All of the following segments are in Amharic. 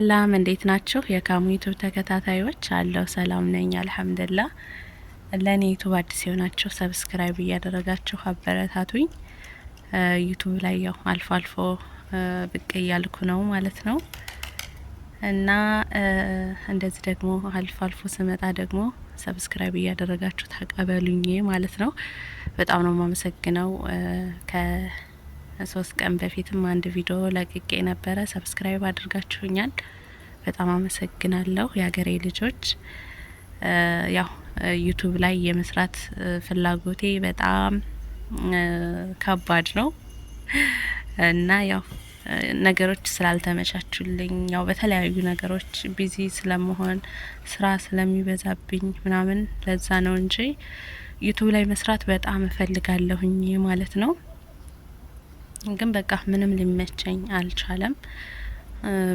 ሰላም እንዴት ናችሁ? የካሙ ዩቱብ ተከታታዮች አለው ሰላም ነኝ አልሐምዱሊላህ። ለኔ ዩቱብ አዲስ የሆናችሁ ሰብስክራይብ እያደረጋችሁ አበረታቱኝ። ዩቱብ ላይ ያው አልፎ አልፎ ብቅ እያልኩ ነው ማለት ነው እና እንደዚህ ደግሞ አልፎ አልፎ ስመጣ ደግሞ ሰብስክራይብ እያደረጋችሁ ተቀበሉኝ ማለት ነው። በጣም ነው የማመሰግነው። ከ3 ቀን በፊትም አንድ ቪዲዮ ለቅቄ ነበረ። ሰብስክራይብ አድርጋችሁኛል። በጣም አመሰግናለሁ የሀገሬ ልጆች። ያው ዩቱብ ላይ የመስራት ፍላጎቴ በጣም ከባድ ነው እና ያው ነገሮች ስላልተመቻቹልኝ ያው በተለያዩ ነገሮች ቢዚ ስለመሆን ስራ ስለሚበዛብኝ ምናምን ለዛ ነው እንጂ ዩቱብ ላይ መስራት በጣም እፈልጋለሁኝ ማለት ነው። ግን በቃ ምንም ሊመቸኝ አልቻለም።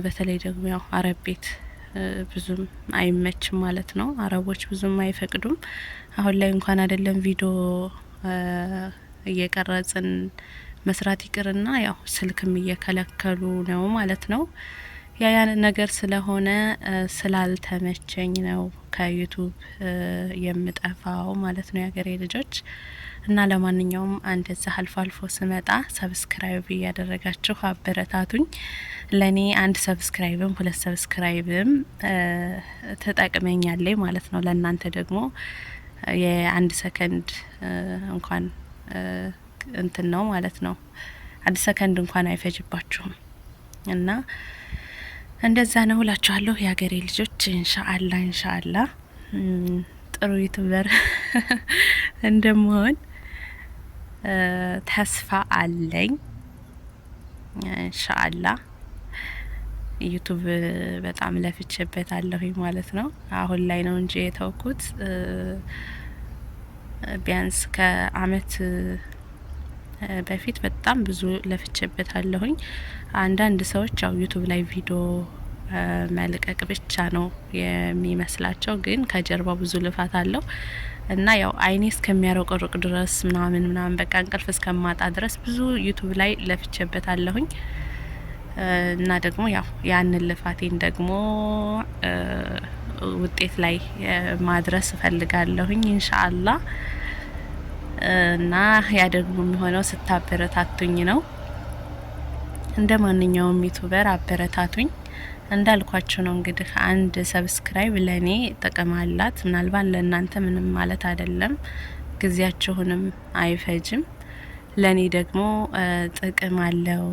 በተለይ ደግሞ ያው አረብ ቤት ብዙም አይመችም ማለት ነው። አረቦች ብዙም አይፈቅዱም። አሁን ላይ እንኳን አይደለም ቪዲዮ እየቀረጽን መስራት ይቅርና ያው ስልክም እየከለከሉ ነው ማለት ነው። ያ ነገር ስለሆነ ስላልተመቸኝ ነው ከዩቱብ የምጠፋው ማለት ነው የሀገሬ ልጆች። እና ለማንኛውም እንደዛ አልፎ አልፎ ስመጣ ሰብስክራይብ እያደረጋችሁ አበረታቱኝ። ለኔ አንድ ሰብስክራይብም 2 ሰብስክራይብም ተጠቅመኛለች ማለት ነው። ለእናንተ ደግሞ የ1 ሰከንድ እንኳን እንትን ነው ማለት ነው። 1 ሰከንድ እንኳን አይፈጅባችሁም እና እንደዛ ነው እላችኋለሁ የሀገሬ ልጆች። ኢንሻአላህ ጥሩ ዩቲዩበር እንደምሆን ተስፋ አለኝ። ኢንሻአላህ ዩቱብ በጣም ለፍቼበታለሁ ማለት ነው። አሁን ላይ ነው እንጂ የተውኩት ቢያንስ ከአመት በፊት በጣም ብዙ ለፍቼበታለሁኝ። አንዳንድ ሰዎች ያው ዩቱብ ላይ ቪዲዮ መልቀቅ ብቻ ነው የሚመስላቸው፣ ግን ከጀርባ ብዙ ልፋት አለው እና ያው አይኔ እስከሚያረቀርቅ ድረስ ምናምን በቃ እንቅልፍ እስከማጣ ድረስ ብዙ ዩቱብ ላይ ለፍቼበታለሁኝ እና ደግሞ ያው ያንን ልፋቴን ደግሞ ውጤት ላይ ማድረስ እፈልጋለሁኝ ኢንሻአላህ። እና ያ ደግሞ የሚሆነው ስታበረታቱኝ ነው። እንደ ማንኛውም ዩቱበር አበረታቱኝ። እንዳልኳችሁ ነው እንግዲህ አንድ ሰብስክራይብ ለኔ ጥቅም አላት። ምናልባት ለእናንተ ምንም ማለት አይደለም፣ ጊዜያችሁንም አይፈጅም። ለኔ ደግሞ ጥቅም አለው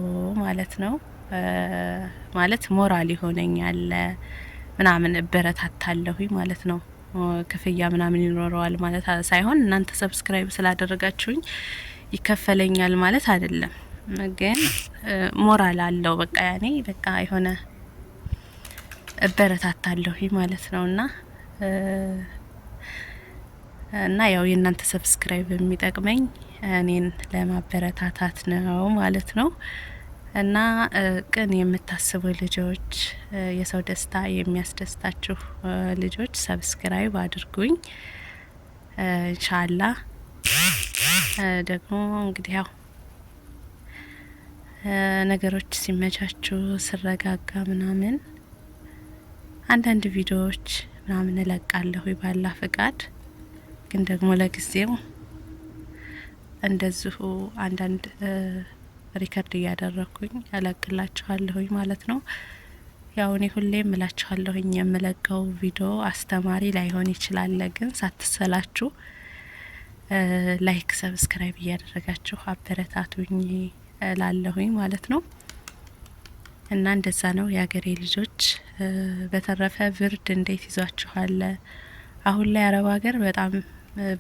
ማለት ነው። ማለት ሞራል ይሆነኛል ምናምን እበረታታለሁኝ ማለት ነው። ክፍያ ምናምን ይኖረዋል ማለት ሳይሆን እናንተ ሰብስክራይብ ስላደረጋችሁኝ ይከፈለኛል ማለት አይደለም፣ ግን ሞራል አለው። በቃ ያኔ በቃ የሆነ እበረታታለሁ ማለት ነውና እና ያው የእናንተ ሰብስክራይብ የሚጠቅመኝ እኔን ለማበረታታት ነው ማለት ነው። እና ቅን የምታስቡ ልጆች፣ የሰው ደስታ የሚያስደስታችሁ ልጆች ሰብስክራይብ አድርጉኝ ኢንሻአላህ። ደግሞ እንግዲህ ያው ነገሮች ሲመቻቹ ስረጋጋ ምናምን አንዳንድ ቪዲዮዎች ምናምን እለቃለሁ ባላ ፍቃድ። ግን ደግሞ ለጊዜው እንደዚሁ አንዳንድ ሪከርድ እያደረኩኝ እለቅላችኋለሁኝ ማለት ነው። ያው እኔ ሁሌም እላችኋለሁኝ የምለቀው ቪዲዮ አስተማሪ ላይሆን ይችላል፣ ግን ሳትሰላችሁ ላይክ ሰብስክራይብ እያደረጋችሁ አበረታቱኝ ላለሁኝ ማለት ነው። እና እንደዛ ነው የሀገሬ ልጆች። በተረፈ ብርድ እንዴት ይዟችኋል? አሁን ላይ አረብ ሀገር በጣም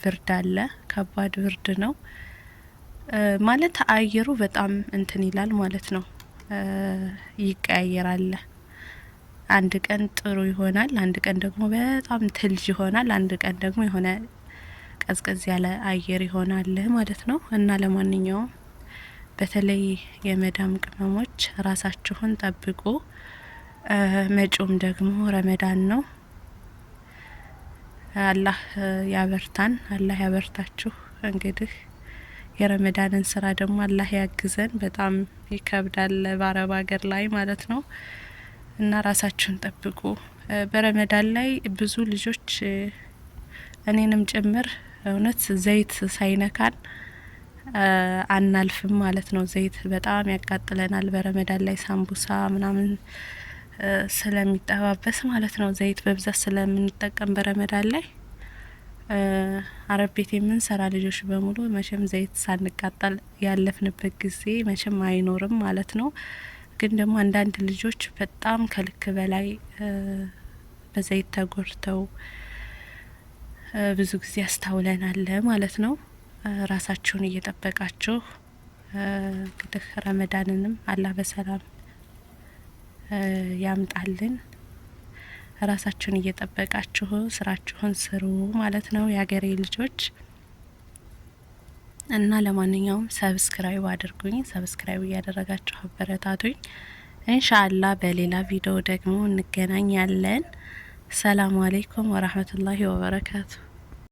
ብርድ አለ፣ ከባድ ብርድ ነው ማለት አየሩ በጣም እንትን ይላል ማለት ነው። ይቀያየራል። አንድ ቀን ጥሩ ይሆናል፣ አንድ ቀን ደግሞ በጣም ትልጅ ይሆናል፣ አንድ ቀን ደግሞ የሆነ ቀዝቀዝ ያለ አየር ይሆናል ማለት ነው። እና ለማንኛውም በተለይ የመዳም ቅመሞች ራሳችሁን ጠብቁ። መጪውም ደግሞ ረመዳን ነው። አላህ ያበርታን፣ አላህ ያበርታችሁ። እንግዲህ የረመዳንን ስራ ደግሞ አላህ ያግዘን። በጣም ይከብዳል በአረብ ሀገር ላይ ማለት ነው። እና ራሳችሁን ጠብቁ። በረመዳን ላይ ብዙ ልጆች እኔንም ጭምር እውነት ዘይት ሳይነካን አናልፍም ማለት ነው። ዘይት በጣም ያቃጥለናል በረመዳን ላይ ሳምቡሳ ምናምን ስለሚጠባበስ ማለት ነው። ዘይት በብዛት ስለምንጠቀም በረመዳን ላይ አረብ ቤት የምንሰራ ልጆች በሙሉ መቼም ዘይት ሳንቃጠል ያለፍንበት ጊዜ መቼም አይኖርም ማለት ነው። ግን ደግሞ አንዳንድ ልጆች በጣም ከልክ በላይ በዘይት ተጎድተው ብዙ ጊዜ ያስታውለናል ማለት ነው። ራሳችሁን እየጠበቃችሁ እንግዲህ ረመዳንንም አላህ በሰላም ያምጣልን። ራሳችሁን እየጠበቃችሁ ስራችሁን ስሩ ማለት ነው የሀገሬ ልጆች። እና ለማንኛውም ሰብስክራይብ አድርጉኝ፣ ሰብስክራይብ እያደረጋችሁ አበረታቱኝ። ኢንሻአላህ በሌላ ቪዲዮ ደግሞ እንገናኛለን። ሰላም አለይኩም ወራህመቱላሂ ወበረካቱ።